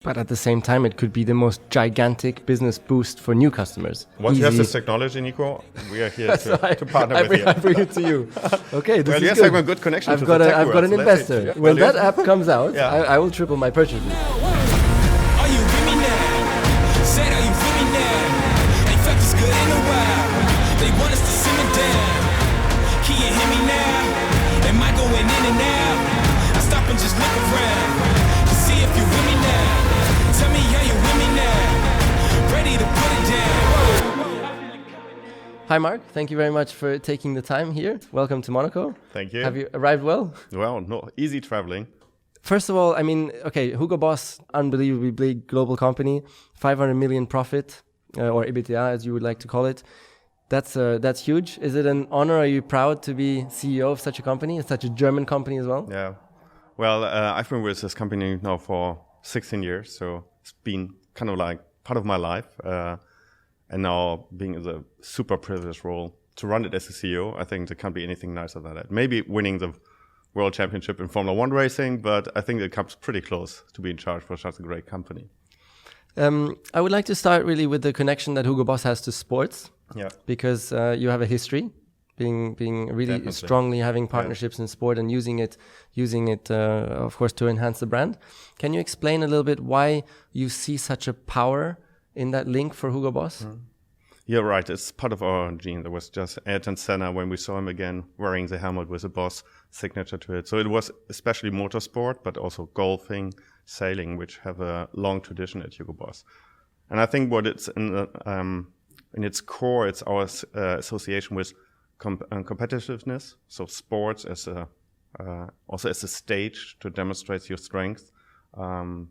But at the same time, it could be the most gigantic business boost for new customers. Once you have this technology, Nico, we are here to partner with you. I bring it to you. Okay, this well, is yes, good. I have a good connection I've to got the tech I've got world, an so let's investor. see. When Well, that app comes out, I will triple my purchase. Are you with me now? Said, are you with me now? They felt this good in a while. They want us to simmer down. Can you hear me now? Am I going in and out? I stop and just look around to see if you're with me now. Tell me, are you with me now? Ready to put it down. Hi, Mark. Thank you very much for taking the time here. Welcome to Monaco. Thank you. Have you arrived well? Well, no, easy traveling. First of all, I mean, okay, Hugo Boss, unbelievably big global company, 500 million profit, or EBITDA, as you would like to call it. That's huge. Is it an honor? Are you proud to be CEO of such a company, such a German company as well? Yeah. Well, I've been with this company now for 16 years, so it's been kind of like part of my life. And now being in the super privileged role to run it as a CEO, I think there can't be anything nicer than that. Maybe winning the World Championship in Formula One racing, but I think it comes pretty close to be in charge for such a great company. I would like to start really with the connection that Hugo Boss has to sports. Yeah. Because you have a history, being really Definitely. strongly having partnerships in sport and using it, of course, to enhance the brand. Can you explain a little bit why you see such a power in that link for Hugo Boss? You're right. It's part of our gene. There was just Ayrton Senna when we saw him again wearing the helmet with a Boss signature to it. So it was especially motorsport, but also golfing, sailing, which have a long tradition at Hugo Boss. And I think what it's in its core, it's our association with competitiveness. So sports as also as a stage to demonstrate your strength, to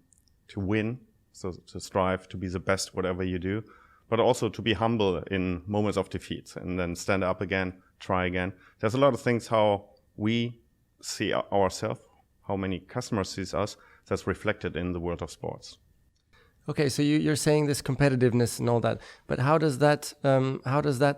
win, so to strive to be the best whatever you do, but also to be humble in moments of defeat and then stand up again, try again. There's a lot of things how we see ourselves, how many customers sees us, that's reflected in the world of sports. Okay, so you're saying this competitiveness and all that, but how does that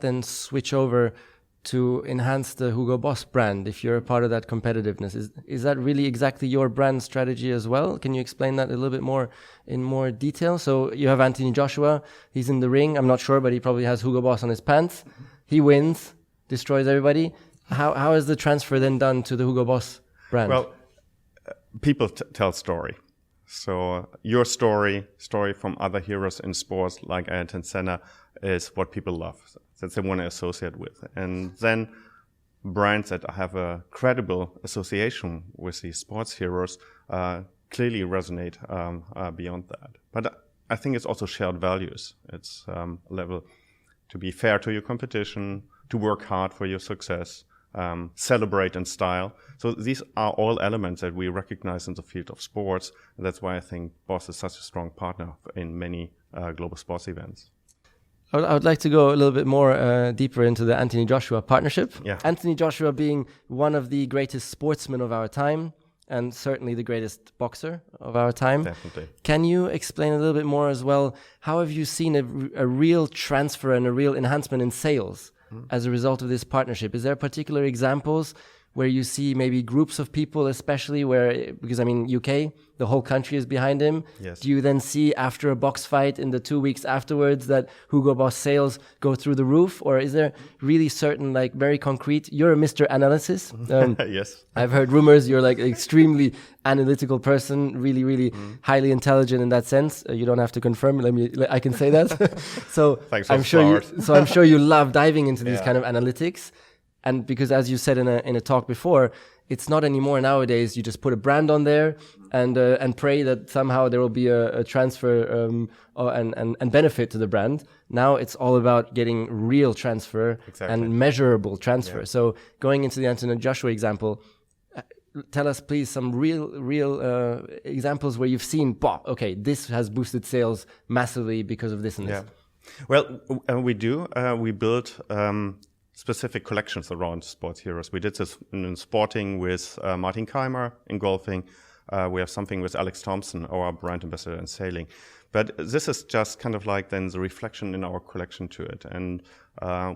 then switch over to enhance the Hugo Boss brand if you're a part of that competitiveness? Is that really exactly your brand strategy as well? Can you explain that a little bit more in more detail? So you have Anthony Joshua, he's in the ring, I'm not sure, but he probably has Hugo Boss on his pants. He wins, destroys everybody. How is the transfer then done to the Hugo Boss brand? Well, people tell story. So your story from other heroes in sports like Ayrton Senna is what people love, that they want to associate with. And then brands that have a credible association with these sports heroes clearly resonate beyond that. But I think it's also shared values. It's a level to be fair to your competition, to work hard for your success, celebrate in style. So these are all elements that we recognize in the field of sports. And that's why I think Boss is such a strong partner in many global sports events. I would like to go a little bit more deeper into the Anthony Joshua partnership. Yeah. Anthony Joshua being one of the greatest sportsmen of our time and certainly the greatest boxer of our time. Definitely. Can you explain a little bit more as well? How have you seen a real transfer and a real enhancement in sales as a result of this partnership? Is there particular examples where you see maybe groups of people, especially because I mean, UK, the whole country is behind him. Yes. Do you then see after a box fight in the 2 weeks afterwards that Hugo Boss sales go through the roof? Or is there really certain, like very concrete, you're a Mr. Analysis. Yes. I've heard rumors you're like an extremely analytical person, really, really highly intelligent in that sense. You don't have to confirm. I can say that. So Thanks for I'm sure you love diving into these kind of analytics. And because, as you said in a talk before, it's not anymore nowadays. You just put a brand on there and pray that somehow there will be a transfer and benefit to the brand. Now it's all about getting real transfer and measurable transfer. Yeah. So going into the Anthony Joshua example, tell us please some real examples where you've seen, okay, this has boosted sales massively because of this and this. Well, we do. We built specific collections around sports heroes. We did this in sporting with Martin Keimer, in golfing. We have something with Alex Thompson, our brand ambassador in sailing. But this is just kind of like then the reflection in our collection to it. And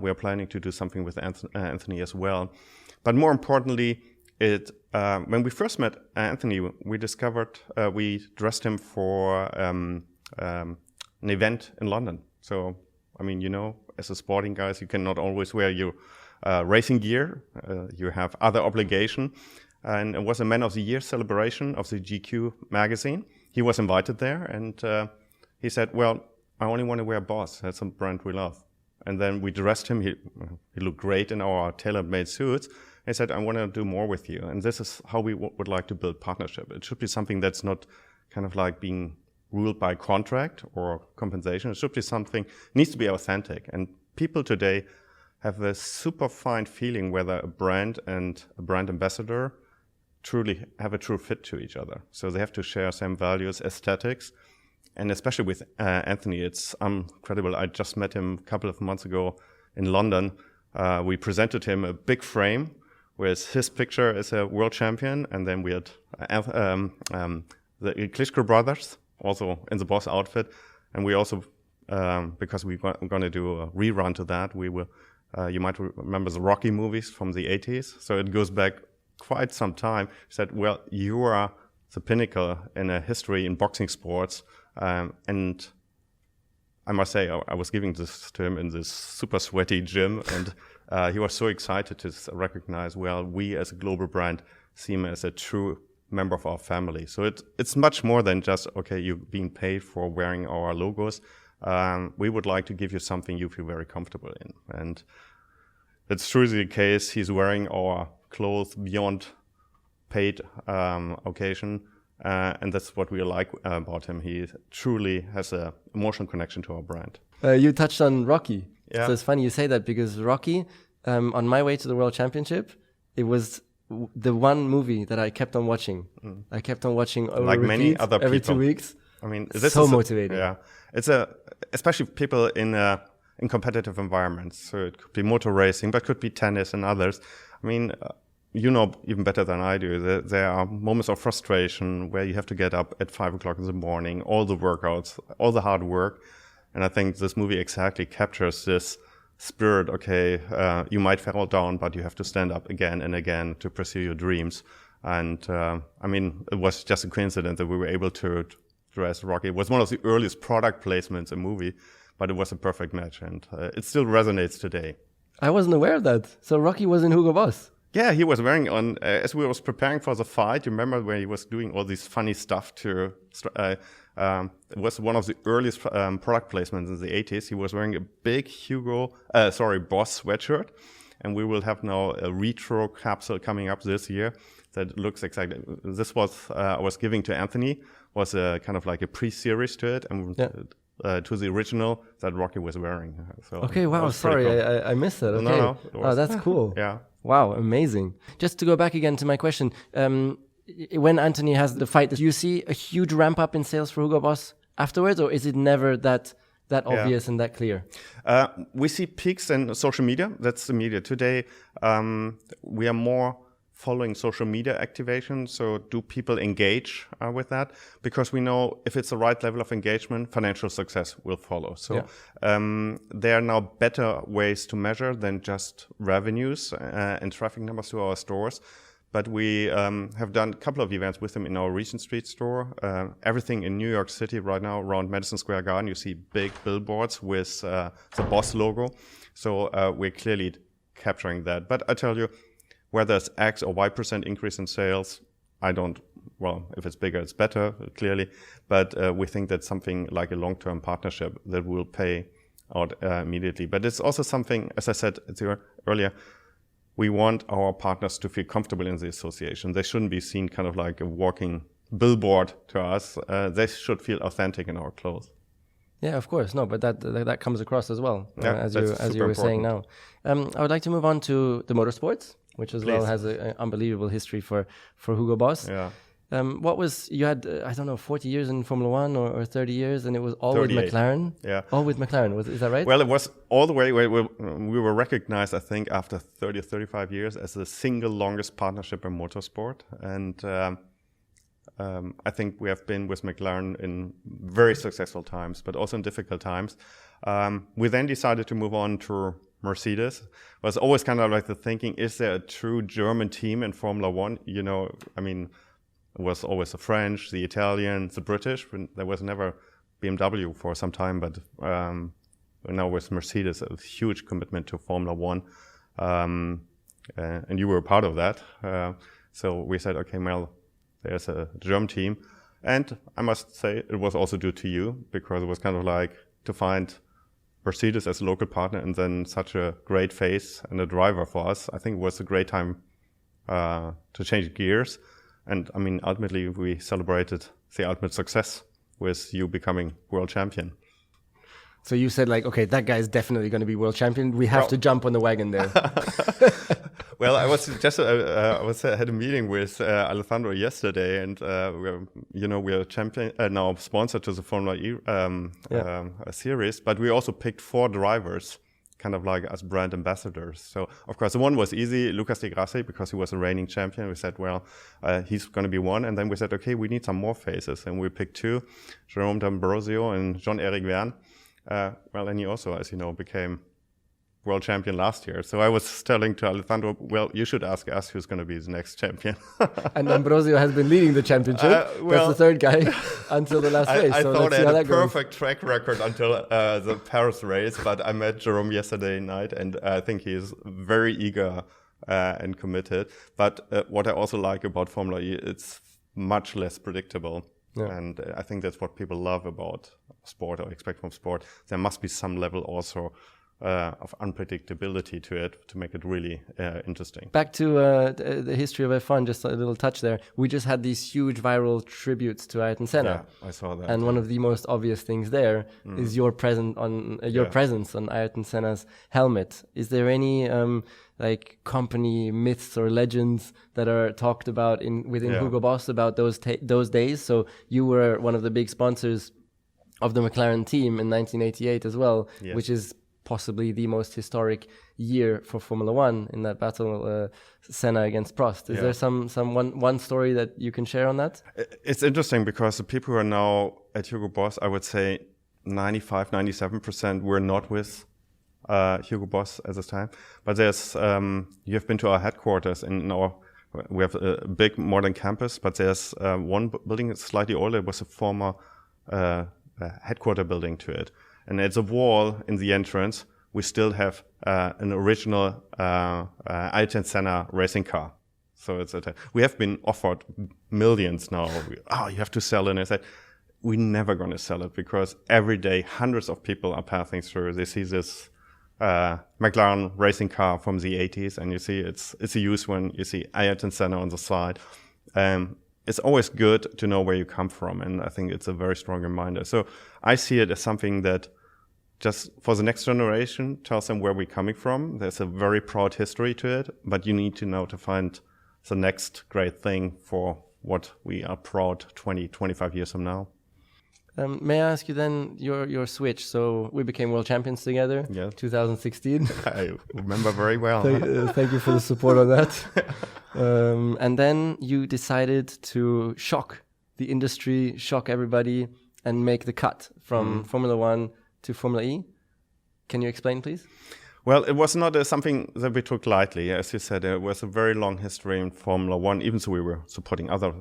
we are planning to do something with Anthony as well. But more importantly, when we first met Anthony, we discovered we dressed him for an event in London. So, I mean, you know, as a sporting guys, you cannot always wear your racing gear. You have other obligation. And it was a Man of the Year celebration of the GQ magazine. He was invited there, and he said, well, I only want to wear Boss. That's a brand we love. And then we dressed him. He looked great in our tailor-made suits. He said, I want to do more with you. And this is how we would like to build partnership. It should be something that's not kind of like being ruled by contract or compensation. It should be something, needs to be authentic. And people today have a super fine feeling whether a brand and a brand ambassador truly have a true fit to each other. So they have to share same values, aesthetics. And especially with Anthony, it's incredible. I just met him a couple of months ago in London. We presented him a big frame with his picture as a world champion. And then we had the Klitschko brothers also in the Boss outfit. And we also, because we're going to do a rerun to that, we will, you might remember the Rocky movies from the 80s. So it goes back quite some time. He said, well, you are the pinnacle in a history in boxing sports. And I must say, I was giving this to him in this super sweaty gym, and he was so excited to recognize, well, we as a global brand see him as a true member of our family. So it's much more than just, okay, you're being paid for wearing our logos. We would like to give you something you feel very comfortable in. And that's truly the case. He's wearing our clothes beyond paid occasion. And that's what we like about him. He truly has an emotional connection to our brand. You touched on Rocky. Yeah. So it's funny you say that, because Rocky, on my way to the World Championship, it was the one movie that I kept on watching. I kept on watching over like many other people. Every 2 weeks. I mean, this so motivating. Yeah, it's especially people in competitive environments. So it could be motor racing, but could be tennis and others. I mean, you know even better than I do. There are moments of frustration where you have to get up at 5 o'clock in the morning, all the workouts, all the hard work. And I think this movie exactly captures this spirit. Okay, you might fall down, but you have to stand up again and again to pursue your dreams. And I mean, it was just a coincidence that we were able to dress Rocky. It was one of the earliest product placements in a movie, but it was a perfect match, and it still resonates today. I wasn't aware of that. So Rocky was in Hugo Boss. Yeah, he was wearing on, as we was preparing for the fight, you remember where he was doing all this funny stuff to, it was one of the earliest product placements in the 80s. He was wearing a big Boss sweatshirt. And we will have now a retro capsule coming up this year that looks exactly, this was, I was giving to Anthony, was a kind of like a pre-series to it. And to the original that Rocky was wearing. So okay, wow, sorry, cool. I missed that. Okay. No, oh, that's cool. Yeah. Wow, amazing. Just to go back again to my question, when Anthony has the fight, do you see a huge ramp up in sales for Hugo Boss afterwards, or is it never that obvious and that clear? We see peaks in social media. That's the media. Today, we are more following social media activation. So do people engage with that? Because we know if it's the right level of engagement, financial success will follow. So there are now better ways to measure than just revenues and traffic numbers to our stores. But we have done a couple of events with them in our Regent Street store. Everything in New York City right now around Madison Square Garden, you see big billboards with the Boss logo. So we're clearly capturing that. But I tell you, whether it's X or Y% increase in sales, if it's bigger, it's better, clearly. But we think that's something like a long-term partnership that will pay out immediately. But it's also something, as I said earlier, we want our partners to feel comfortable in the association. They shouldn't be seen kind of like a walking billboard to us. They should feel authentic in our clothes. Yeah, of course. No, but that comes across as well, as you were saying now. I would like to move on to the Motorsports, which as well has an unbelievable history for Hugo Boss. Yeah. You had, 40 years in Formula One or 30 years, and it was all 38. With McLaren? Yeah. All with McLaren, is that right? Well, it was all the way, we were recognized, I think, after 30 or 35 years as the single longest partnership in motorsport. And I think we have been with McLaren in very successful times, but also in difficult times. We then decided to move on to Mercedes. Was always kind of like the thinking, is there a true German team in Formula One? You know, I mean, it was always the French, the Italian, the British. There was never BMW for some time, but now with Mercedes, a huge commitment to Formula One. And you were a part of that. So we said, okay, well, there's a German team. And I must say, it was also due to you, because it was kind of like to find Mercedes as a local partner and then such a great face and a driver for us. I think it was a great time to change gears. And I mean, ultimately, we celebrated the ultimate success with you becoming world champion. So you said like, okay, that guy is definitely going to be world champion. We have to jump on the wagon there. Well, I was just I had a meeting with Alessandro yesterday, and we are champion now sponsored to the Formula E series, but we also picked 4 drivers, kind of like as brand ambassadors. So of course, the one was easy, Lucas Di Grassi, because he was a reigning champion. We said, well, he's going to be one, and then we said, okay, we need some more faces, and we picked 2, Jerome D'Ambrosio and Jean-Éric Vergne. Well, and he also, as you know, became world champion last year. So I was telling to Alessandro, well, you should ask us who's going to be the next champion. And Ambrosio has been leading the championship. That's the third guy until the last race. I so thought I let's had see a perfect track record until the Paris race, but I met Jerome yesterday night, and I think he is very eager and committed. But what I also like about Formula E, it's much less predictable. Yeah. And I think that's what people love about sport or expect from sport. There must be some level also of unpredictability to it to make it really interesting. Back to the history of F1, just a little touch there. We just had these huge viral tributes to Ayrton Senna. Yeah, I saw that. And one of the most obvious things there is your presence on Ayrton Senna's helmet. Is there any like company myths or legends that are talked about within Hugo Boss about those days? So you were one of the big sponsors of the McLaren team in 1988 as well, which is possibly the most historic year for Formula One in that battle, Senna against Prost. Is there some one story that you can share on that? It's interesting because the people who are now at Hugo Boss, I would say 95-97% were not with Hugo Boss at this time. But there's you have been to our headquarters, and we have a big modern campus, but there's one building that's slightly older. It was a former headquarter building to it. And at the wall in the entrance, we still have an original Ayrton Senna racing car. So we have been offered millions now. You have to sell it. And I said, we're never going to sell it, because every day hundreds of people are passing through. They see this McLaren racing car from the 80s, and you see it's a used one. You see Ayrton Senna on the side. It's always good to know where you come from, and I think it's a very strong reminder. So I see it as something that just for the next generation tells them where we're coming from. There's a very proud history to it, but you need to know to find the next great thing for what we are proud 20, 25 years from now. May I ask you then your switch? So we became world champions together, 2016. I remember very well. Thank you for the support on that. And then you decided to shock the industry, shock everybody, and make the cut from Formula One to Formula E. Can you explain, please? Well, it was not something that we took lightly. As you said, it was a very long history in Formula One, even so we were supporting other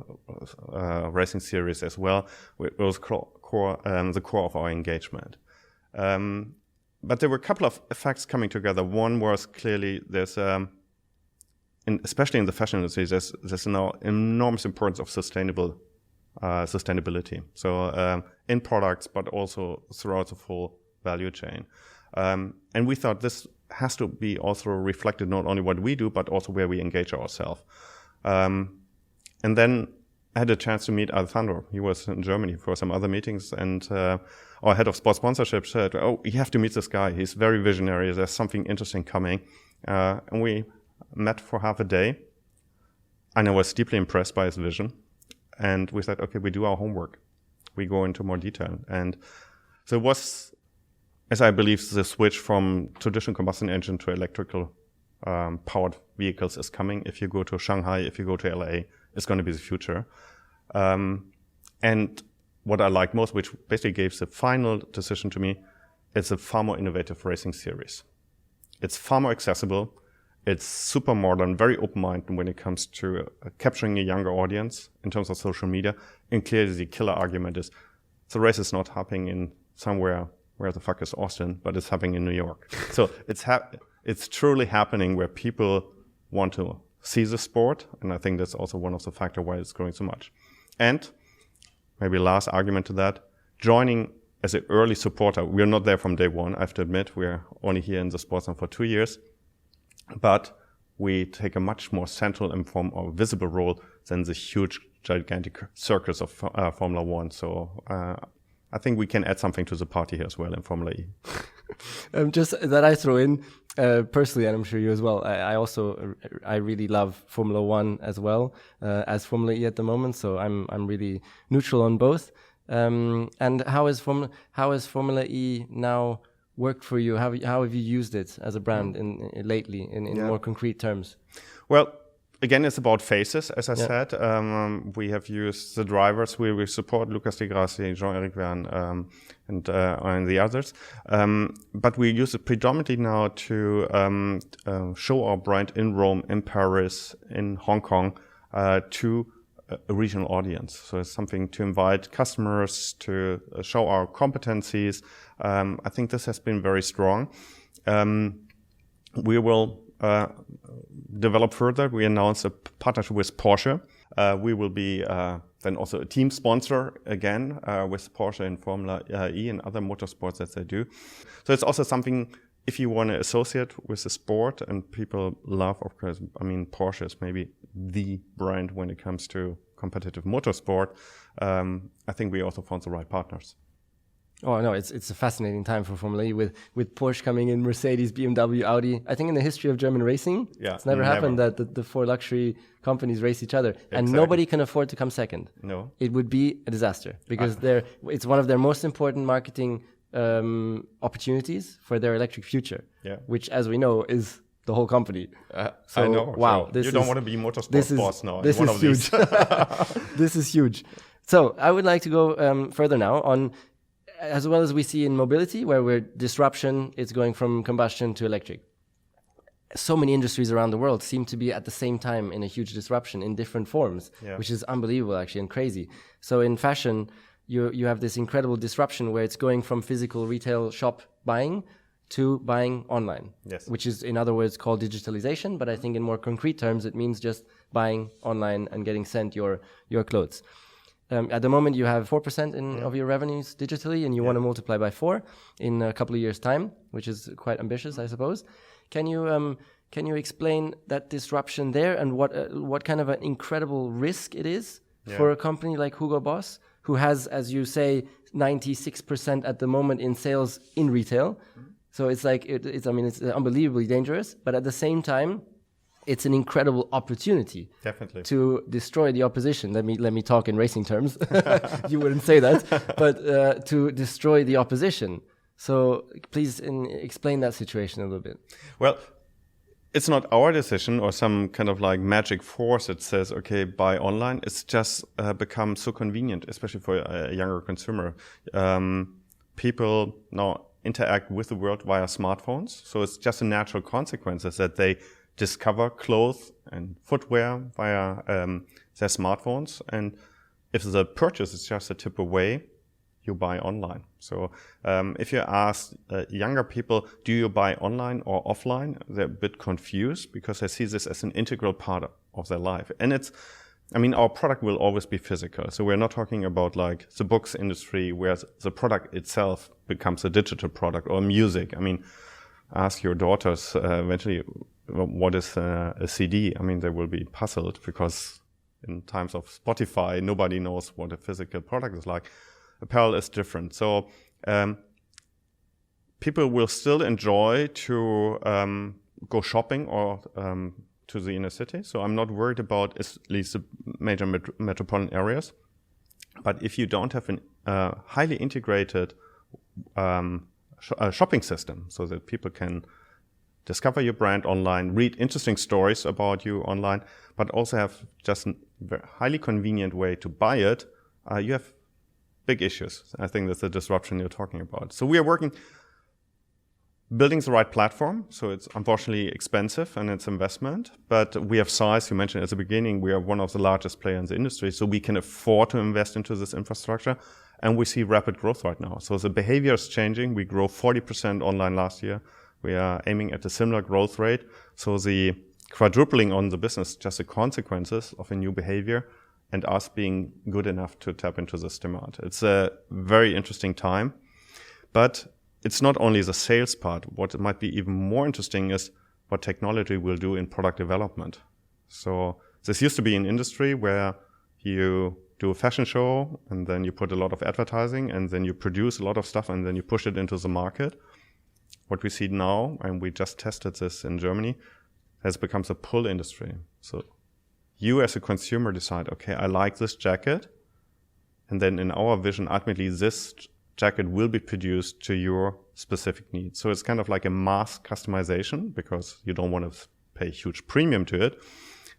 racing series as well. It was the core of our engagement. But there were a couple of effects coming together. One was clearly there's, especially in the fashion industry, there's now enormous importance of sustainability. So in products, but also throughout the full value chain. And we thought this has to be also reflected not only what we do, but also where we engage ourselves. And then I had a chance to meet Alessandro. He was in Germany for some other meetings, and our head of sports sponsorship said, you have to meet this guy. He's very visionary. There's something interesting coming. And we met for half a day, and I was deeply impressed by his vision. And we said, okay, we do our homework. We go into more detail. And so it was, as I believe, the switch from traditional combustion engine to electrical powered vehicles is coming. If you go to Shanghai, if you go to LA, it's going to be the future. And what I like most, which basically gave the final decision to me, it's a far more innovative racing series. It's far more accessible. It's super modern, very open-minded when it comes to capturing a younger audience in terms of social media. And clearly the killer argument is the race is not happening in somewhere where the fuck is Austin, but it's happening in New York. So it's truly happening where people want to see the sport. And I think that's also one of the factors why it's growing so much. And maybe last argument to that, joining as an early supporter. We're not there from day one, I have to admit. We're only here in the sports for 2 years. But we take a much more central and visible role than the huge, gigantic circus of Formula One. So I think we can add something to the party here as well in Formula E. Just that I throw in, personally, and I'm sure you as well, I really love Formula One as well as Formula E at the moment. So I'm really neutral on both. And how is Formula E now worked for you? How have you used it as a brand lately in more concrete terms? Well, again, it's about faces, as I said. We have used the drivers. We support Lucas Di Grassi, Jean-Eric Verne, and the others. But we use it predominantly now to show our brand in Rome, in Paris, in Hong Kong, to a regional audience. So it's something to invite customers to show our competencies. I think this has been very strong. We will develop further. We announced a partnership with Porsche. We will be then also a team sponsor again with Porsche in Formula E and other motorsports that they do. So it's also something, if you want to associate with the sport and people love, of course, I mean, Porsche is maybe the brand when it comes to competitive motorsport. I think we also found the right partners. Oh no, it's a fascinating time for Formula E with Porsche coming in, Mercedes, BMW, Audi. I think in the history of German racing, it's never happened that the four luxury companies race each other, and nobody can afford to come second. No, it would be a disaster because it's one of their most important marketing opportunities for their electric future. Which, as we know, is the whole company. I know. Wow, so you don't want to be motorsport boss now. This is huge. This is huge. So I would like to go further now on. As well as we see in mobility, where we're disruption, it's going from combustion to electric. So many industries around the world seem to be at the same time in a huge disruption in different forms, which is unbelievable actually and crazy. So in fashion, you have this incredible disruption where it's going from physical retail shop buying to buying online, which is in other words called digitalization. But I think in more concrete terms, it means just buying online and getting sent your clothes. At the moment, you have 4% of your revenues digitally, and you want to multiply by 4 in a couple of years' time, which is quite ambitious, I suppose. Can you explain that disruption there and what kind of an incredible risk it is for a company like Hugo Boss, who has, as you say, 96% at the moment in sales in retail? So it's like it's unbelievably dangerous, but at the same time, it's an incredible opportunity to destroy the opposition. Let me talk in racing terms. You wouldn't say that, but to destroy the opposition. So please explain that situation a little bit. Well, it's not our decision or some kind of like magic force that says, okay, buy online. It's just become so convenient, especially for a younger consumer. People now interact with the world via smartphones. So it's just a natural consequence that they discover clothes and footwear via their smartphones. And if the purchase is just a tip away, you buy online. So if you ask younger people, do you buy online or offline? They're a bit confused because they see this as an integral part of their life. And our product will always be physical. So we're not talking about like the books industry where the product itself becomes a digital product or music. I mean, ask your daughters eventually, what is a CD? I mean, they will be puzzled because in times of Spotify, nobody knows what a physical product is like. Apparel is different. So people will still enjoy to go shopping or to the inner city. So I'm not worried about at least the major metropolitan areas. But if you don't have a highly integrated shopping system so that people can discover your brand online, read interesting stories about you online, but also have just a highly convenient way to buy it, you have big issues. I think that's the disruption you're talking about. So we are working building the right platform. So it's unfortunately expensive and it's investment, but we have size. You mentioned at the beginning, we are one of the largest players in the industry, so we can afford to invest into this infrastructure. And we see rapid growth right now. So the behavior is changing. We grew 40% online last year. We are aiming at a similar growth rate. So the quadrupling on the business, just the consequences of a new behavior and us being good enough to tap into this demand. It's a very interesting time, but it's not only the sales part. What might be even more interesting is what technology will do in product development. So this used to be an industry where you do a fashion show and then you put a lot of advertising and then you produce a lot of stuff and then you push it into the market. What we see now, and we just tested this in Germany, has become a pull industry. So you as a consumer decide, okay, I like this jacket. And then in our vision, ultimately this jacket will be produced to your specific needs. So it's kind of like a mass customization because you don't want to pay a huge premium to it.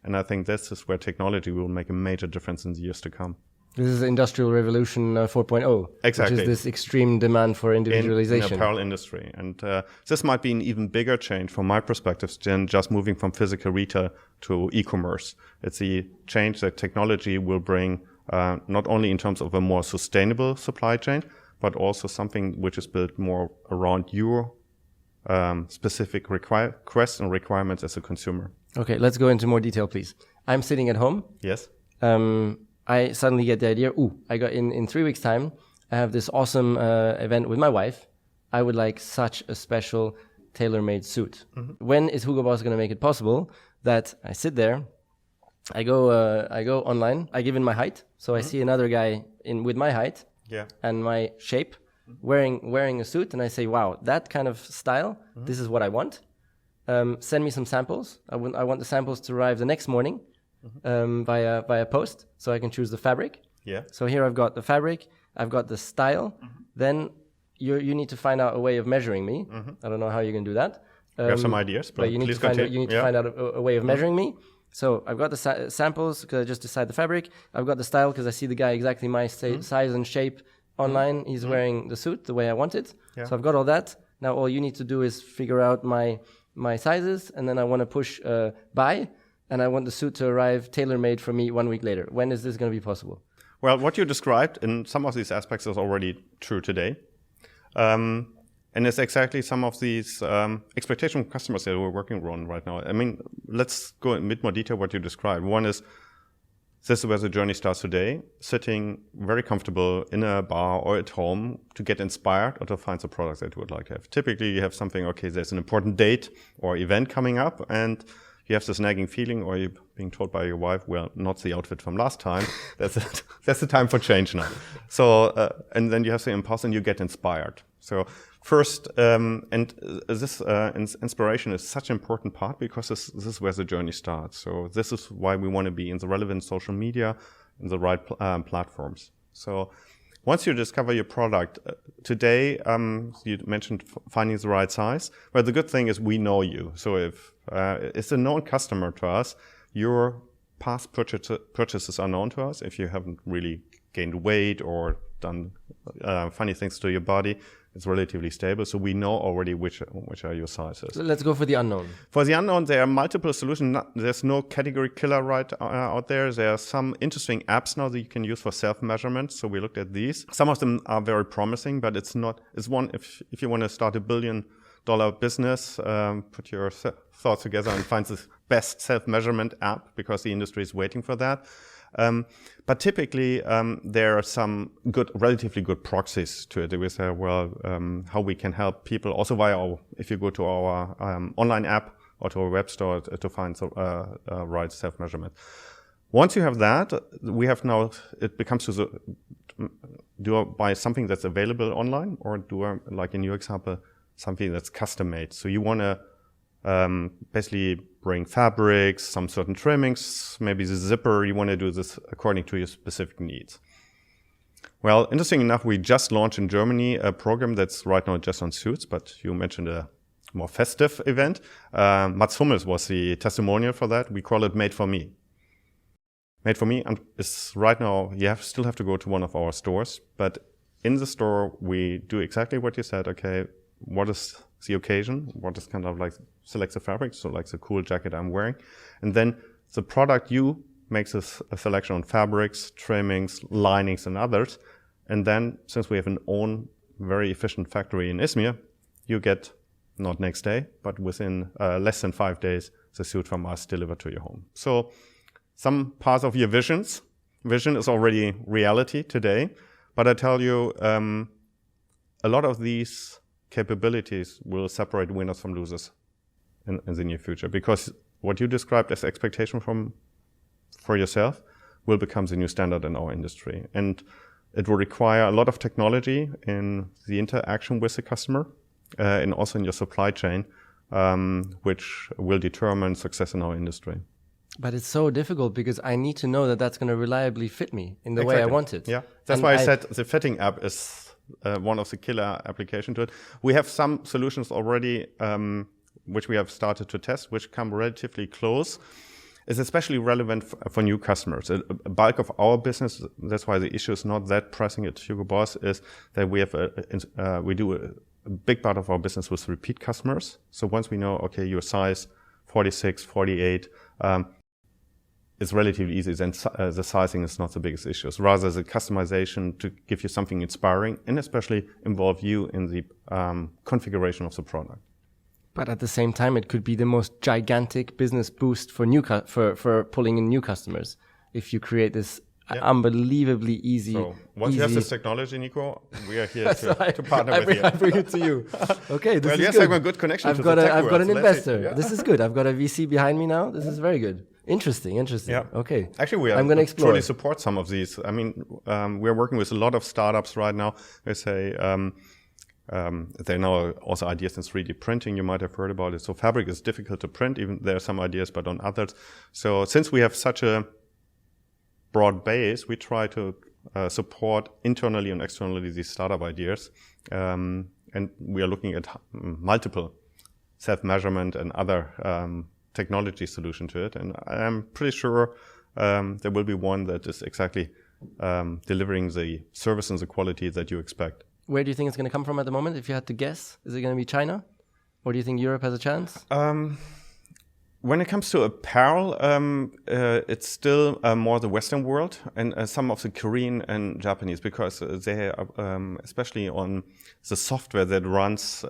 And I think this is where technology will make a major difference in the years to come. This is Industrial Revolution 4.0. Exactly. Which is this extreme demand for individualization. In the apparel industry. And this might be an even bigger change from my perspective than just moving from physical retail to e-commerce. It's the change that technology will bring, not only in terms of a more sustainable supply chain, but also something which is built more around your specific requests and requirements as a consumer. Okay, let's go into more detail, please. I'm sitting at home. Yes. I suddenly get the idea, I got in 3 weeks' time, I have this awesome event with my wife. I would like such a special tailor-made suit. Mm-hmm. When is Hugo Boss going to make it possible that I sit there, I go online, I give in my height, so I see another guy with my height and my shape wearing a suit, and I say, wow, that kind of style, this is what I want. Send me some samples. I want the samples to arrive the next morning via post, so I can choose the fabric. Yeah. So here I've got the fabric, I've got the style. Then you need to find out a way of measuring me. I don't know how you can do that. We have some ideas, but you need to find out a way of measuring me. So I've got the samples because I just decide the fabric. I've got the style because I see the guy exactly my size and shape online. He's wearing the suit the way I want it. Yeah. So I've got all that. Now all you need to do is figure out my sizes, and then I want to push buy, and I want the suit to arrive tailor-made for me 1 week later. When is this going to be possible? Well, what you described in some of these aspects is already true today. And it's exactly some of these expectation from customers that we're working on right now. I mean, let's go in a bit more detail what you described. One is, this is where the journey starts today, sitting very comfortable in a bar or at home to get inspired or to find the products that you would like to have. Typically, you have something, okay, there's an important date or event coming up, and you have this nagging feeling, or you're being told by your wife, well, not the outfit from last time. That's the time for change now. So, and then you have the impulse and you get inspired. So first, this inspiration is such an important part because this is where the journey starts. So this is why we want to be in the relevant social media, in the right platforms. So once you discover your product, today, you mentioned finding the right size. Well, the good thing is we know you. So if it's a known customer to us, your past purchases are known to us. If you haven't really gained weight or done funny things to your body, it's relatively stable. So we know already which are your sizes. So let's go for the unknown. For the unknown, there are multiple solutions. There's no category killer right out there. There are some interesting apps now that you can use for self-measurement. So we looked at these. Some of them are very promising, but it's one, if you want to start $1 billion business, put your thoughts together and find the best self-measurement app because the industry is waiting for that. But typically, there are some relatively good proxies to it. We say, how we can help people also via if you go to our online app or to our web store to find the right self-measurement. Once you have that, we have now, it becomes do I buy something that's available online, or do I, like in your example, something that's custom made? So you want to basically bring fabrics, some certain trimmings, maybe the zipper, you want to do this according to your specific needs. Well, interesting enough, we just launched in Germany a program that's right now just on suits, but you mentioned a more festive event. Mats Hummels was the testimonial for that. We call it Made for Me. Made for Me is right now, you still have to go to one of our stores, but in the store, we do exactly what you said. Okay, what is the occasion, what is kind of like select the fabric, so like the cool jacket I'm wearing. And then the product you makes a selection on fabrics, trimmings, linings, and others. And then, since we have an own very efficient factory in Izmir, you get, not next day, but within less than 5 days, the suit from us delivered to your home. So some parts of your vision is already reality today. But I tell you, a lot of these capabilities will separate winners from losers in the near future, because what you described as expectation for yourself will become the new standard in our industry. And it will require a lot of technology in the interaction with the customer and also in your supply chain, which will determine success in our industry. But it's so difficult because I need to know that that's going to reliably fit me in the way I want it. Yeah, that's why I said the fitting app is one of the killer applications to it. We have some solutions already, which we have started to test, which come relatively close. It's especially relevant for new customers. A bulk of our business, that's why the issue is not that pressing at Hugo Boss, is that we have we do a big part of our business with repeat customers. So once we know, okay, your size 46, 48, it's relatively easy. Then the sizing is not the biggest issue. It's rather the customization to give you something inspiring and especially involve you in the configuration of the product. But at the same time, it could be the most gigantic business boost for for pulling in new customers if you create this unbelievably easy. So once you have this technology, Nico, we are here to partner with you. I bring it to you. Okay, this is yes, good. I have a good connection I've to got the tech I've got world, an investor. Yeah. This is good. I've got a VC behind me now. This is very good. Interesting. Yeah. Okay. Actually, I'm going to truly support some of these. I mean, we're working with a lot of startups right now. They say there are now also ideas in 3D printing. You might have heard about it. So fabric is difficult to print. Even there are some ideas, but on others. So since we have such a broad base, we try to support internally and externally these startup ideas. And we are looking at multiple self-measurement and other technology solution to it. And I'm pretty sure there will be one that is exactly delivering the service and the quality that you expect. Where do you think it's going to come from at the moment? If you had to guess, is it going to be China? Or do you think Europe has a chance? When it comes to apparel, it's still more the Western world and some of the Korean and Japanese, because they are, especially on the software that runs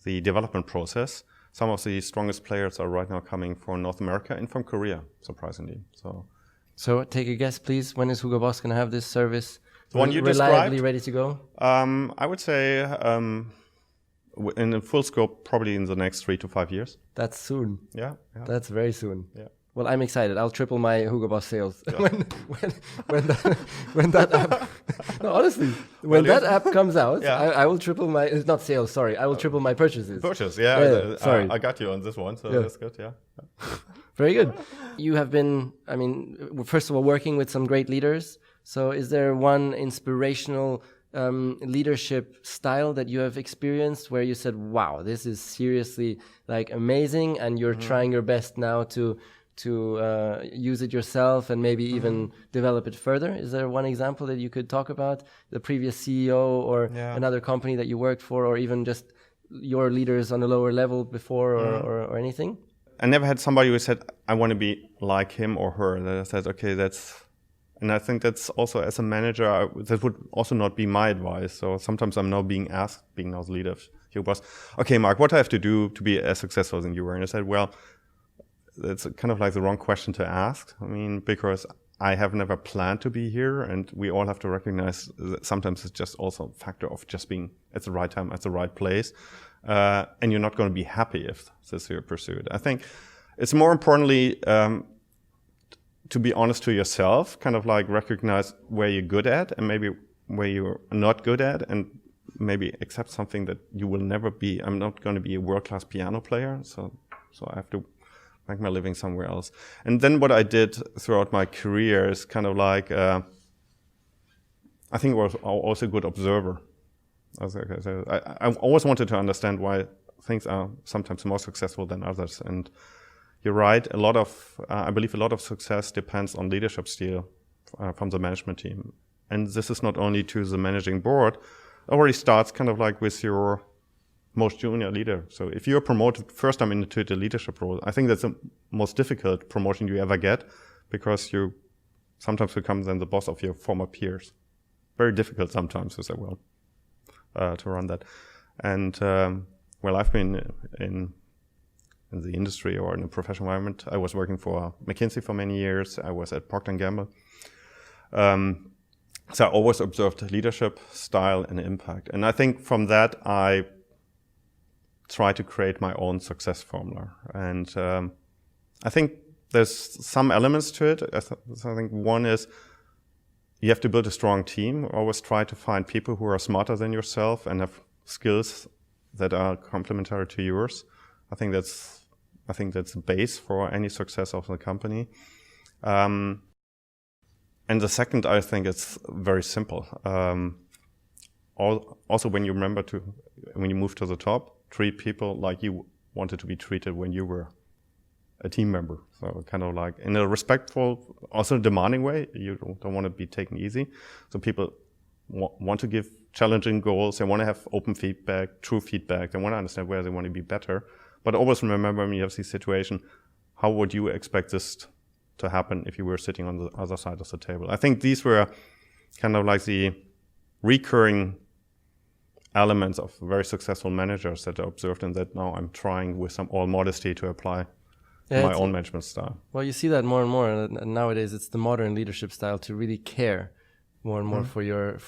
the development process, some of the strongest players are right now coming from North America and from Korea, surprisingly. So take a guess, please. When is Hugo Boss going to have this service the one you reliably described, ready to go? I would say in full scope, probably in the next 3 to 5 years. That's soon. Yeah. That's very soon. Yeah. Well, I'm excited. I'll triple my Hugo Boss sales when that app. No, honestly, when that app comes out, I will triple my. It's not sales. Sorry, I will triple my purchases. Sorry, I got you on this one, so that's good. Yeah. Very good. You have been, I mean, first of all, working with some great leaders. So, is there one inspirational leadership style that you have experienced where you said, "Wow, this is seriously like amazing," and you're trying your best now to use it yourself and maybe even develop it further? Is there one example that you could talk about? The previous CEO or another company that you worked for, or even just your leaders on a lower level before or anything? I never had somebody who said, I want to be like him or her. That I said, okay, and I think that's also, as a manager, that would also not be my advice. So sometimes I'm now being asked, being now the leader of Hugo Boss, okay, Mark, what do I have to do to be as successful as you were? And I said, well, that's kind of like the wrong question to ask. I mean, because I have never planned to be here, and we all have to recognize that sometimes it's just also a factor of just being at the right time, at the right place. And you're not going to be happy if this is your pursuit. I think it's more importantly to be honest to yourself, kind of like recognize where you're good at and maybe where you're not good at, and maybe accept something that you will never be. I'm not going to be a world-class piano player, so I have to make my living somewhere else. And then what I did throughout my career is kind of like, I think I was also a good observer. I always wanted to understand why things are sometimes more successful than others. And you're right, I believe a lot of success depends on leadership style from the management team. And this is not only to the managing board, it already starts kind of like with your most junior leader. So if you're promoted first time into the leadership role, I think that's the most difficult promotion you ever get, because you sometimes become then the boss of your former peers. Very difficult sometimes to say, well, to run that. And well, I've been in the industry or in a professional environment. I was working for McKinsey for many years. I was at Procter & Gamble. So I always observed leadership, style, and impact. And I think from that, I try to create my own success formula. And I think there's some elements to it. I think one is you have to build a strong team. Always try to find people who are smarter than yourself and have skills that are complementary to yours. I think that's the base for any success of the company. And the second, I think it's very simple. Also, when you move to the top, treat people like you wanted to be treated when you were a team member. So kind of like in a respectful, also demanding way. You don't want to be taken easy. So people want to give challenging goals. They want to have open feedback, true feedback. They want to understand where they want to be better. But always remember, when you have this situation, how would you expect this to happen if you were sitting on the other side of the table? I think these were kind of like the recurring elements of very successful managers that I observed, and that now I'm trying with some all modesty to apply my own management style. Well, you see that more and more, and nowadays it's the modern leadership style to really care more and more for your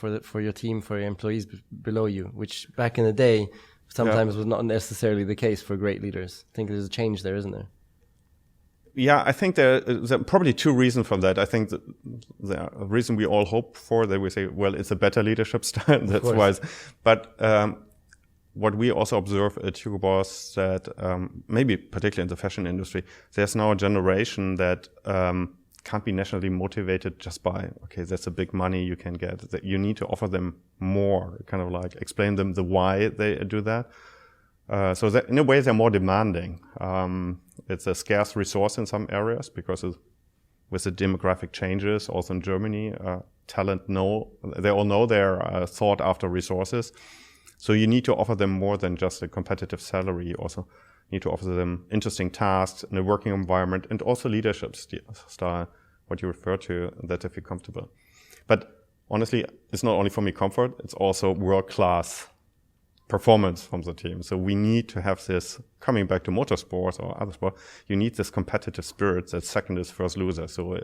team, for your employees below you, which back in the day sometimes was not necessarily the case for great leaders. I think there's a change there, isn't there? Yeah, I think there are probably two reasons for that. I think the reason we all hope for, that we say, well, it's a better leadership style. That's wise. But what we also observe at Hugo Boss, that maybe particularly in the fashion industry, there's now a generation that can't be nationally motivated just by, okay, that's a big money you can get. That you need to offer them more, kind of like explain them the why they do that. So that in a way they're more demanding. It's a scarce resource in some areas because with the demographic changes, also in Germany, they all know they're sought after resources. So you need to offer them more than just a competitive salary. You also need to offer them interesting tasks in a working environment, and also leadership style, what you refer to, that they feel comfortable. But honestly, it's not only for me comfort, it's also world-class performance from the team. So we need to have this, coming back to motorsports or other sports, you need this competitive spirit that second is first loser. So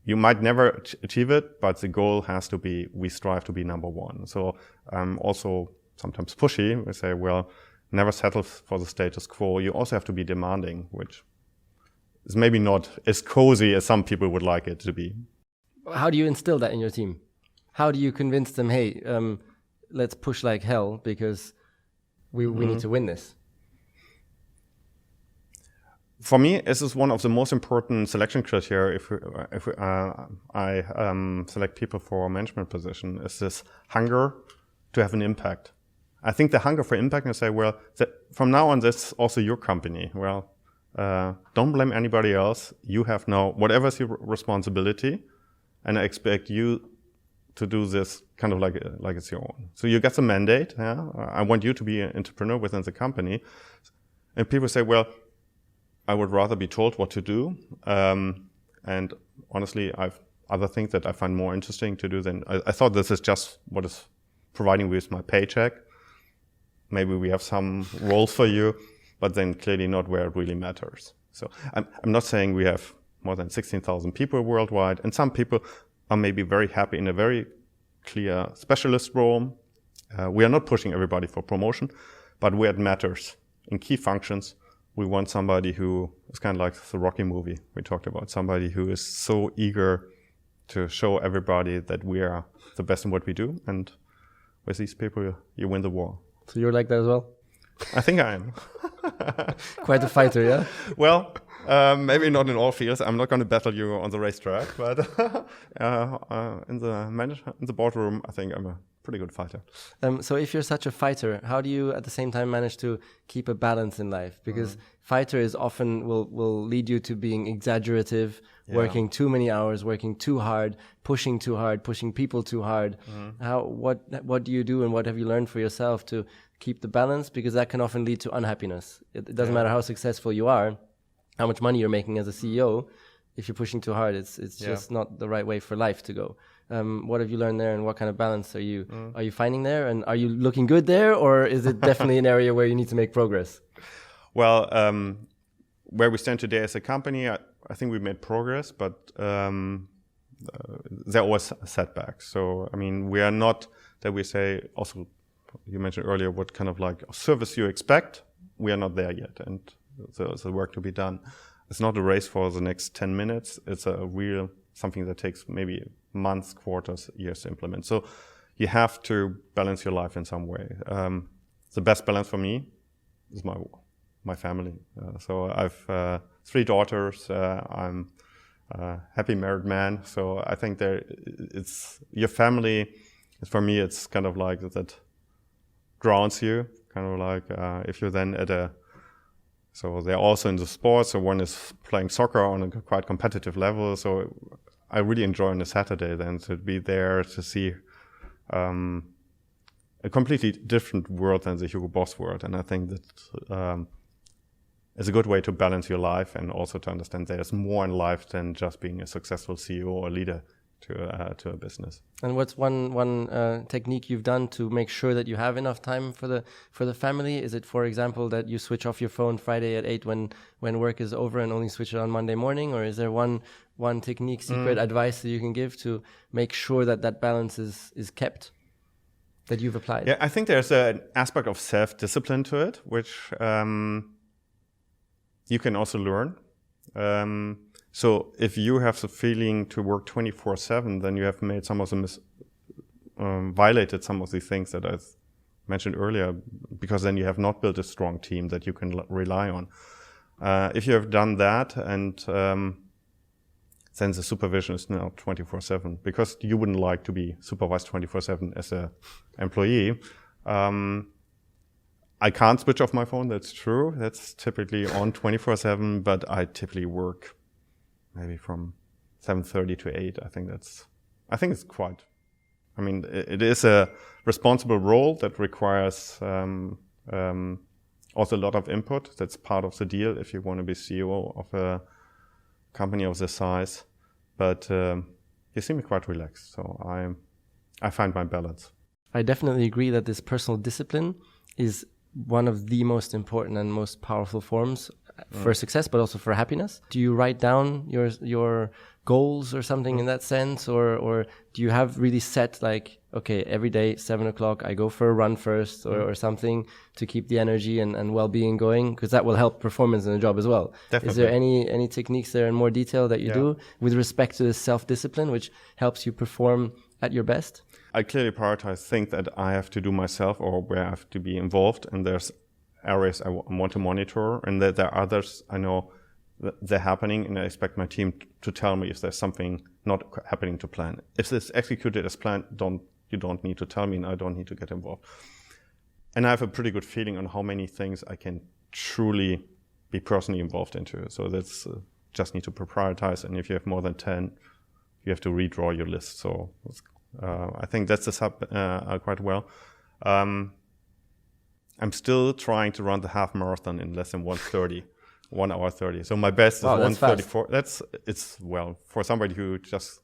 you might never achieve it, but the goal has to be, we strive to be number one. So I'm also sometimes pushy. We say, well, never settle for the status quo. You also have to be demanding, which is maybe not as cozy as some people would like it to be. How do you instill that in your team? How do you convince them, hey, let's push like hell because we need to win this? For me, this is one of the most important selection criteria if I select people for a management position, is this hunger to have an impact. I think the hunger for impact, and say, well, from now on, this is also your company. Well, don't blame anybody else. You have now whatever's your responsibility, and I expect you to do this kind of like it's your own. So you get the mandate. Yeah? I want you to be an entrepreneur within the company. And people say, well, I would rather be told what to do. And honestly, I've other things that I find more interesting to do than I thought this is just what is providing me with my paycheck. Maybe we have some roles for you, but then clearly not where it really matters. So I'm not saying we have more than 16,000 people worldwide, and some people are maybe very happy in a very clear specialist role. We are not pushing everybody for promotion, but where it matters in key functions, we want somebody who is kind of like the Rocky movie we talked about, somebody who is so eager to show everybody that we are the best in what we do. And with these people, you win the war. So you're like that as well? I think I am. Quite a fighter, yeah? Well, maybe not in all fields. I'm not going to battle you on the racetrack, but in the boardroom, I think I'm a pretty good fighter. So if you're such a fighter, how do you at the same time manage to keep a balance in life? Because fighter is often will lead you to being exaggerative, working too many hours, working too hard, pushing people too hard. What do you do, and what have you learned for yourself to keep the balance? Because that can often lead to unhappiness. It doesn't matter how successful you are, how much money you're making as a CEO. If you're pushing too hard, it's just not the right way for life to go. What have you learned there, and what kind of balance are you finding there? And are you looking good there, or is it definitely an area where you need to make progress? Well, where we stand today as a company, I think we made progress, but there are always setbacks. So, I mean, we are not that we say, also, you mentioned earlier what kind of like service you expect. We are not there yet, and there's work to be done. It's not a race for the next 10 minutes. It's a real something that takes maybe months, quarters, years to implement. So you have to balance your life in some way. The best balance for me is my family. So I've 3 daughters. I'm a happy married man. So I think it's your family. For me, it's kind of like that grounds you. Kind of like if you're then so they're also in the sports. So one is playing soccer on a quite competitive level. So I really enjoy on a Saturday then to be there to see a completely different world than the Hugo Boss world. And I think that it's a good way to balance your life, and also to understand there's more in life than just being a successful CEO or leader to a business. And what's one technique you've done to make sure that you have enough time for the family? Is it, for example, that you switch off your phone Friday at 8 when work is over and only switch it on Monday morning? Or is there one technique, secret advice that you can give to make sure that balance is kept, that you've applied? Yeah, I think there's an aspect of self-discipline to it, which you can also learn. So if you have the feeling to work 24/7, then you have made some of the violated some of the things that I mentioned earlier, because then you have not built a strong team that you can rely on. If you have done that, and then the supervision is now 24/7, because you wouldn't like to be supervised 24/7 as an employee. I can't switch off my phone, that's true. That's typically on 24/7, but I typically work maybe from 7:30 to 8. I think it's quite, I mean, it is a responsible role that requires also a lot of input. That's part of the deal if you want to be CEO of a company of this size. But you seem quite relaxed, so I find my balance. I definitely agree that this personal discipline is one of the most important and most powerful forms for success, but also for happiness. Do you write down your goals or something in that sense, or do you have really set like, okay, every day 7 o'clock I go for a run first, or something to keep the energy and well-being going, because that will help performance in the job as well. Definitely. Is there any techniques there in more detail that you do with respect to this self-discipline, which helps you perform at your best? I clearly prioritize things that I have to do myself or where I have to be involved, and there's areas I want to monitor, and there are others I know that they're happening, and I expect my team to tell me if there's something not happening to plan. If it's executed as planned, you don't need to tell me, and I don't need to get involved. And I have a pretty good feeling on how many things I can truly be personally involved into. So that's just need to prioritize, and if you have more than 10, you have to redraw your list. So I think that's the sub quite well. I'm still trying to run the half marathon in less than 1:30, 1 hour 30. So my best is 1:34. It's well for somebody who just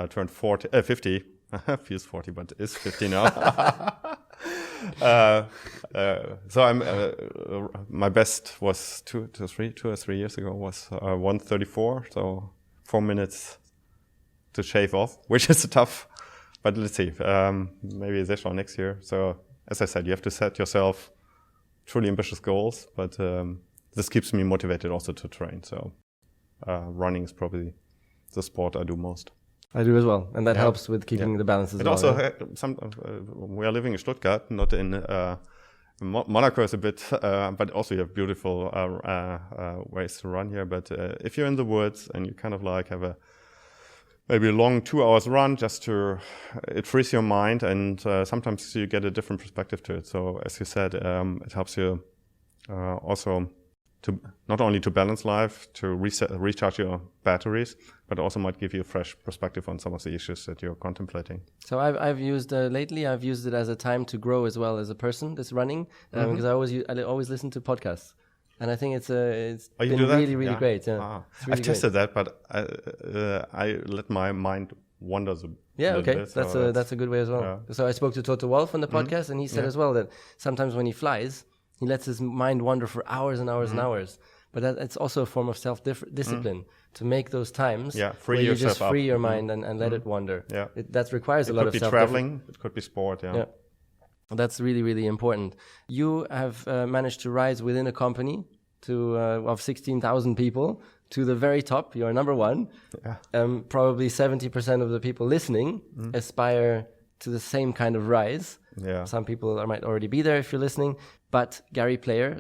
turned 50. Feels 40, but is 50 now. So I'm my best was 2 or 3 years ago was 1:34. So 4 minutes to shave off, which is tough. But let's see, maybe this or next year. So as I said, you have to set yourself truly ambitious goals, but this keeps me motivated also to train. So running is probably the sport I do most. I do as well, and that helps with keeping the balance as well. Also, we are living in Stuttgart, not in Monaco is a bit, but also you have beautiful ways to run here. But if you're in the woods and you kind of like have maybe a long 2 hours run it frees your mind, and sometimes you get a different perspective to it. So as you said, it helps you also to not only to balance life, to recharge your batteries, but also might give you a fresh perspective on some of the issues that you're contemplating. So I've used lately. I've used it as a time to grow as well as a person that's running, because I always listen to podcasts, and I think it's been really great. Yeah, really I've tested that, but I let my mind wander. Okay, bit, that's a good way as well. Yeah. So I spoke to Toto Wolff on the podcast, and he said as well that sometimes when he flies, he lets his mind wander for hours and hours and hours. But it's also a form of self-discipline to make those times where you just free your mind and let it wander. Yeah. That requires a lot of self-discipline. It could be traveling, it could be sport, yeah. That's really, really important. You have managed to rise within a company of 16,000 people to the very top. You're number one. Yeah. Probably 70% of the people listening aspire to the same kind of rise. Yeah. Some people might already be there if you're listening. But Gary Player,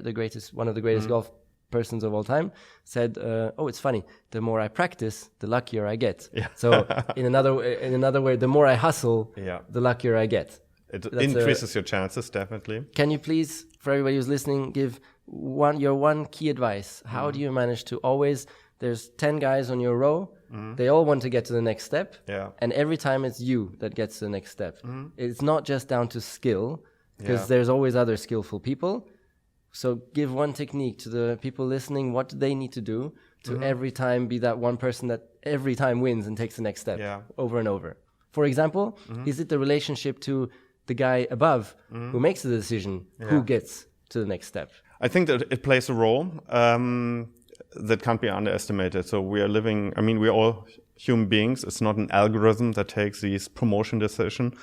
one of the greatest golf persons of all time, said, it's funny, the more I practice, the luckier I get. Yeah. So in another way, the more I hustle, the luckier I get. It increases your chances, definitely. Can you please, for everybody who's listening, give your one key advice? How do you manage to always, there's 10 guys on your row, they all want to get to the next step, and every time it's you that gets to the next step. It's not just down to skill, because there's always other skillful people. So give one technique to the people listening. What do they need to do to every time be that one person that every time wins and takes the next step over and over? For example, is it the relationship to the guy above who makes the decision who gets to the next step? I think that it plays a role that can't be underestimated. So we're all human beings. It's not an algorithm that takes these promotion decisions.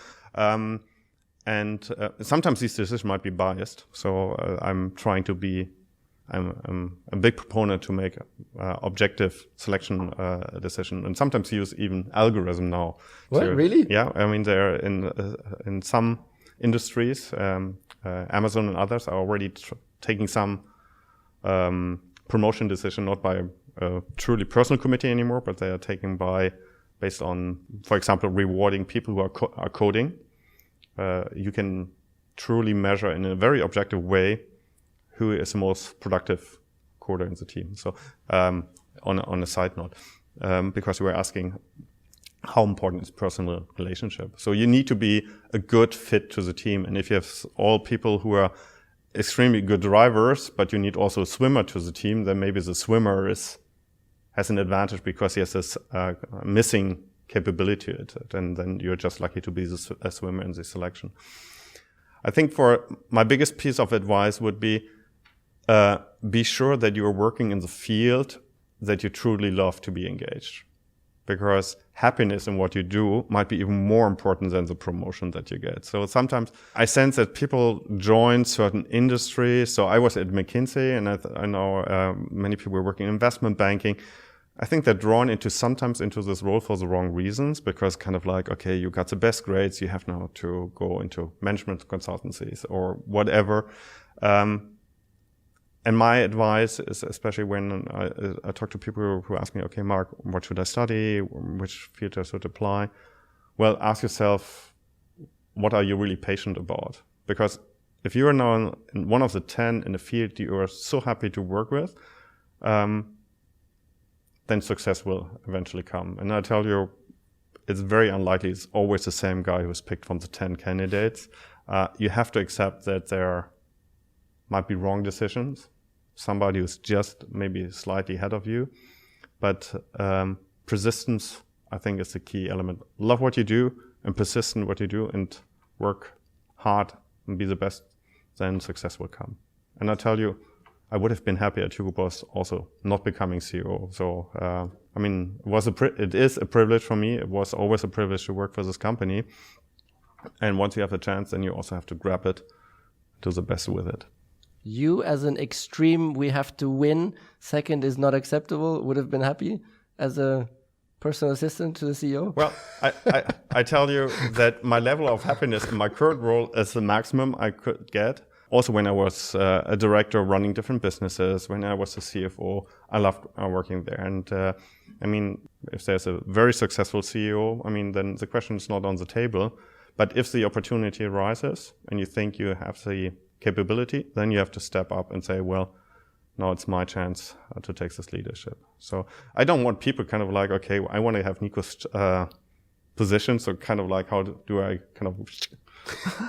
And sometimes these decisions might be biased. So I'm a big proponent to make objective selection decision, and sometimes use even algorithm now. What, really? Yeah, they're in some industries, Amazon and others are already taking some promotion decision, not by a truly personal committee anymore, but they are taken based on, for example, rewarding people who are coding. You can truly measure in a very objective way who is the most productive coder in the team. So on a side note, because we were asking how important is personal relationship. So you need to be a good fit to the team. And if you have all people who are extremely good drivers, but you need also a swimmer to the team, then maybe the swimmer has an advantage because he has this missing capability to it, and then you're just lucky to be a swimmer in this selection. I think for my biggest piece of advice would be sure that you're working in the field that you truly love to be engaged, because happiness in what you do might be even more important than the promotion that you get. So sometimes I sense that people join certain industries. So I was at McKinsey, and I know many people were working in investment banking. I think they're drawn sometimes into this role for the wrong reasons, because kind of like, okay, you got the best grades, you have now to go into management consultancies or whatever. And my advice is, especially when I talk to people who ask me, okay, Mark, what should I study? Which field I should apply? Well, ask yourself, what are you really passionate about? Because if you are now in one of the 10 in a field you are so happy to work with, then success will eventually come. And I tell you, it's very unlikely it's always the same guy who's picked from the 10 candidates. You have to accept that there might be wrong decisions. Somebody who's just maybe slightly ahead of you. But persistence, I think, is the key element. Love what you do and persist in what you do and work hard and be the best, then success will come. And I tell you, I would have been happy at Hugo Boss also not becoming CEO. So, it is a privilege for me. It was always a privilege to work for this company. And once you have the chance, then you also have to grab it, do the best with it. You, as an extreme, we have to win, second is not acceptable, would have been happy as a personal assistant to the CEO? Well, I tell you that my level of happiness in my current role is the maximum I could get. Also, when I was a director running different businesses, when I was a CFO, I loved working there. And I mean, if there's a very successful CEO, I mean, then the question is not on the table. But if the opportunity arises and you think you have the capability, then you have to step up and say, well, now it's my chance to take this leadership. So I don't want people kind of like, okay, I want to have Nico's position. So kind of like, how do I kind of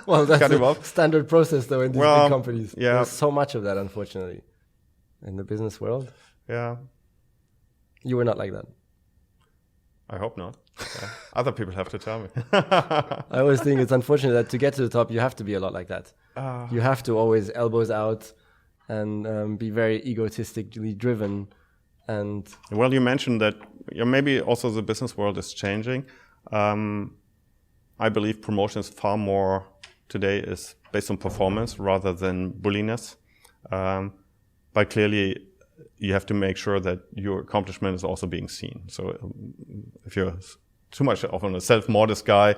well, that's cut him a off? standard process though in these big companies. Yeah. There's so much of that, unfortunately, in the business world. Yeah. You were not like that. I hope not. Other people have to tell me. I always think it's unfortunate that to get to the top, you have to be a lot like that. You have to always elbows out and be very egotistically driven. And well, you mentioned that maybe also the business world is changing. I believe promotion is far more today is based on performance rather than bulliness. But clearly, you have to make sure that your accomplishment is also being seen. So if you're too much of a self-modest guy,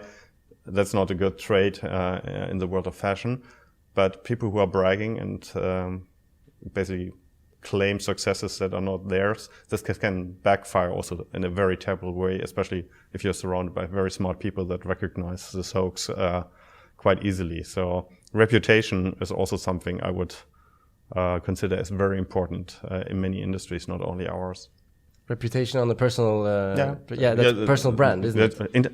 that's not a good trait in the world of fashion. But people who are bragging and basically claim successes that are not theirs, this can backfire also in a very terrible way, especially if you're surrounded by very smart people that recognize this hoax quite easily. So reputation is also something I would consider as very important in many industries, not only ours. Reputation on the personal, personal brand, isn't it?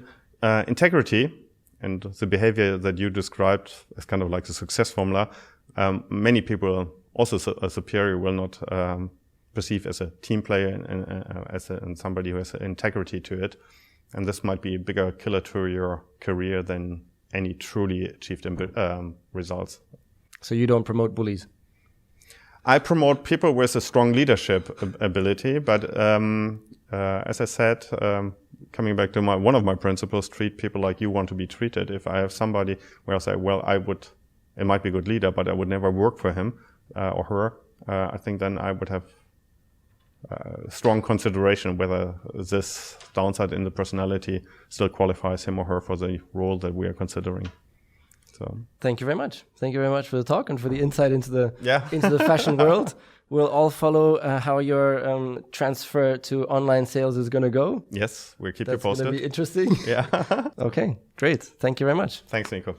Integrity and the behavior that you described as kind of like the success formula, many people, also a superior, will not perceive as a team player and somebody who has integrity to it. And this might be a bigger killer to your career than any truly achieved results. So you don't promote bullies? I promote people with a strong leadership ability, but as I said, coming back to one of my principles, treat people like you want to be treated. If I have somebody where I say, well, it might be a good leader, but I would never work for him or her, I think then I would have strong consideration whether this downside in the personality still qualifies him or her for the role that we are considering. So thank you very much. Thank you very much for the talk and for the insight into the fashion world. We'll all follow how your transfer to online sales is going to go. Yes, we'll keep you posted. That's going to be interesting. Yeah. Okay, great. Thank you very much. Thanks, Nico.